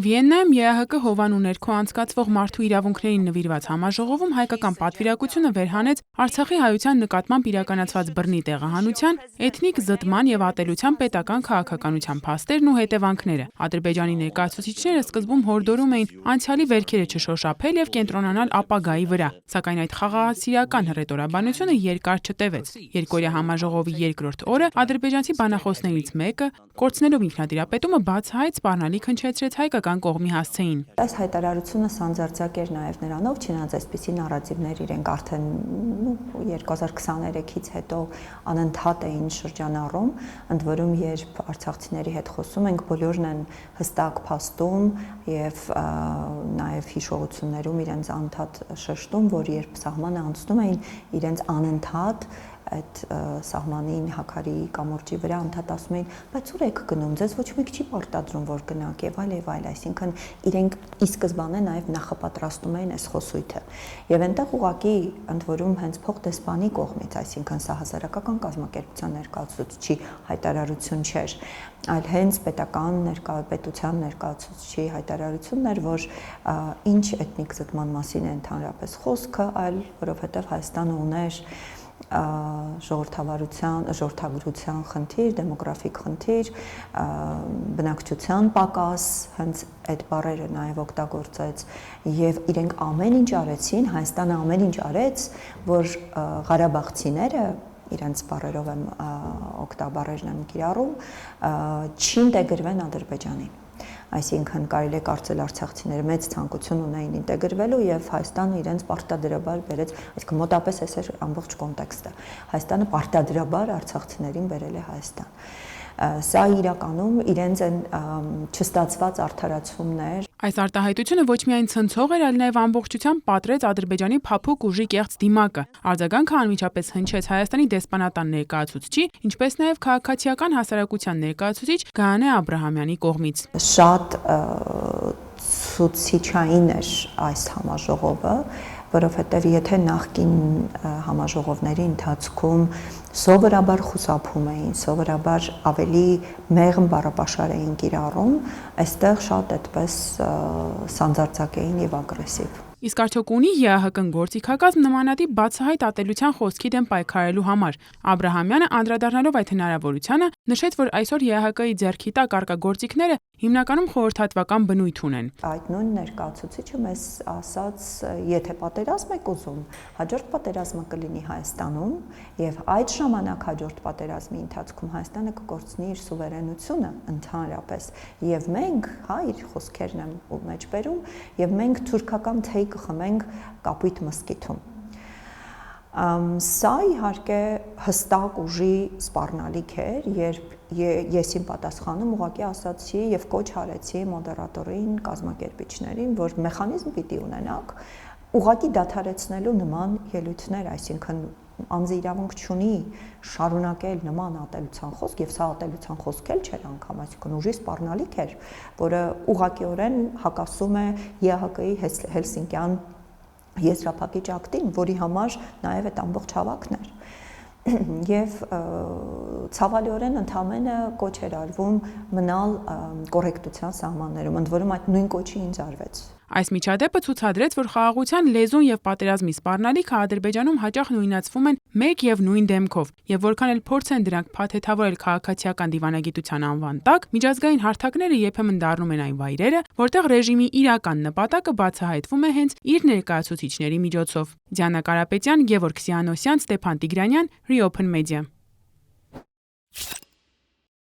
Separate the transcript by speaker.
Speaker 1: Վիեննայում ԵԱՀԿ հովանու ներքո անցկացվող մարդու իրավունքներին նվիրված համաժողովում հայկական պատվիրակությունը վերհանեց Արցախի հայության նկատմամբ իրականացված բռնի տեղահանության, էթնիկ զտման եւ ատելության պետական քաղաքականության փաստերն ու հետևանքները։ Ադրբեջանի ներկայացուցիչները սկզբում հորդորում էին անցյալի վերքերը չշոշափել եւ կենտրոնանալ ապագայի վրա, սակայն այդ խաղաղասիրական հռետորաբանությունը երկար չտևեց։ Երկօրյա համաժողովի երկրորդ օրը ադրբեջանցի բանախոսներից մեկը, կորցնելով ինքնատիրապետումը, բացահայտ սպառնալիք հնչեցրեց հայկական կողմի հասցեին։
Speaker 2: Այս հայտարարությունը սանձարձակ էր նաև նրանով, չնայած այսպիսի նարատիվներ իրենք արդեն 2023-ից հետո անընդհատ էին շրջանառում, ընդ որում երբ արցախցիների հետ խոսում ենք, բոլորն են հստակ փաստում եւ նաև հիշողություններում իրենց անընդհատ շեշտում, որ երբ սահմանը անցնում էին, իրենց անընդհատ այդ սահմանին հակարի կամուրջի վրա անդադ ասում էին, բայց ուր եք գնում, ձեզ ոչ մեկ չի պարտադրում, որ գնաք եւ այլ, այսինքն իրենք ի սկզբանե նաեւ նախապատրաստում էին այս խոսույթը։ Եվ այնտեղ ուղղակի ընդ որում հենց փոխտեսպանի կողմից, այսինքն սա հասարակական կազմակերպության ներկայացուցիչի հայտարարություն չէր, այլ հենց պետության ներկայացուցիչի հայտարարությունն էր, որ ինչ էթնիկ զտման մասին է ընդհանրապես խոսքը, այլ որովհետեւ Հայաստանը ուներ ժողովրդագրության խնդիր, դեմոգրաֆիկ խնդիր, բնակչության պակաս, հենց այդ բառերը նաև օգտագործեց եւ իրենք ամեն ինչ արեցին, Հայաստանը ամեն ինչ արեց, որ ղարաբաղցիները իրենց բառերով եմ օգտաբառերն եմ կիրառում, չինտեգրվեն Ադրբեջանին։ Այսինքն կարելի է կարծել արցախցիները մեծ ցանկություն ունեին ինտեգրվելու եւ Հայաստանը իրենց պարտադրաբար բերեց, այսինքն մոտապես այս էր ամբողջ կոնտեքստը։ Հայաստանը պարտադրաբար արցախցիներին բերել է Հայաստան։ Սա իրականում իրենց են չստացված արդարացումներ։
Speaker 1: Այս արտահայտությունը ոչ միայն ցնցող էր, այլ նաև ամբողջությամբ պատրեց Ադրբեջանի փափուկ ուժի կեղծ դիմակը։ Արձագանքը անմիջապես հնչեց Հայաստանի դեսպանատան ներկայացուցչի, ինչպես նաև քաղաքացիական հասարակության ներկայացուցիչ Գայանե Աբրահամյանի կողմից։
Speaker 2: Շատ ցուցիչային էր այս համաժողովը, որովհետև եթե նախկին համաժողովների ընթացքում սովորաբար խուսափում էին, սովորաբար ավելի մեղմ բառապաշար էին կիրառում, այստեղ շատ այդպես սանձարձակ էին եւ ագրեսիվ։
Speaker 1: Իսկ արդյոք ունի ԵԱՀԿ-ն գործիքակազմ նմանատիպ բացահայտ ատելության խոսքի դեմ պայքարելու համար։ Աբրահամյանը անդրադառնալով այդ հնարավորությանը նշեց, որ այսօր ԵԱՀԿ-ի ձեռքի տակ առկա գործիքները հիմնականում խորհրդատվական բնույթ ունեն։
Speaker 2: Այդ նույն ներկայացուցիչը մեզ ասաց, եթե պատերազմ եք ուզում, հաջորդ պատերազմը կլինի Հայաստանում եւ այդ ժամանակ հաջորդ պատերազմի ընթացքում Հայաստանը կկորցնի իր սուվերենությունը ընդհանրապես եւ մենք, իր խոսքերն եմ մեջ բերում, եւ մենք թուրքական թեյ կխմենք Կապույտ մզկիթում։ Սա իհարկե հստակ ուժի սպառնալիք էր, երբ ես իմ պատասխանում ուղղակի ասացի եւ կոչ արեցի մոդերատորին, կազմակերպիչներին, որ մեխանիզմ պիտի ունենաք ուղղակի դադարեցնելու նման ելույթներ, այսինքն անձը իրավունք չունի շարունակել նման ատելության խոսք եւ սա ատելության խոսք էլ չէր անգամ, այսինքն ուժի սպառնալիք էր, որը ուղղակիորեն հակասում է ԵԱՀԿ-ի Հելսինկյան եզրափակիչ ակտին, որի համար նաև այդ ամբողջ հավաքն էր։ Եվ ցավալիորեն ընդամենը կոչ էր արվում մնալ կոռեկտության սահմաններում, ընդ որում այդ նույն կոչի ինձ արվեց։
Speaker 1: Այս միջադեպը ցուցադրեց, որ խաղաղության լեզուն եւ պատերազմի սպառնալիքը Ադրբեջանում հաճախ նույնացվում են մեկ եւ նույն դեմքով, եւ որքան էլ փորձեն դրանք փաթեթավորել քաղաքացիական դիվանագիտության անվան տակ, միջազգային հարթակները երբեմն դառնում են այն վայրերը, որտեղ ռեժիմի իրական նպատակը բացահայտվում է հենց իր ներկայացուցիչների միջոցով։ Դիանա Կարապետյան, Գևորգ Սիանոսյան, Ստեփան Տիգրանյան, Reopen Media։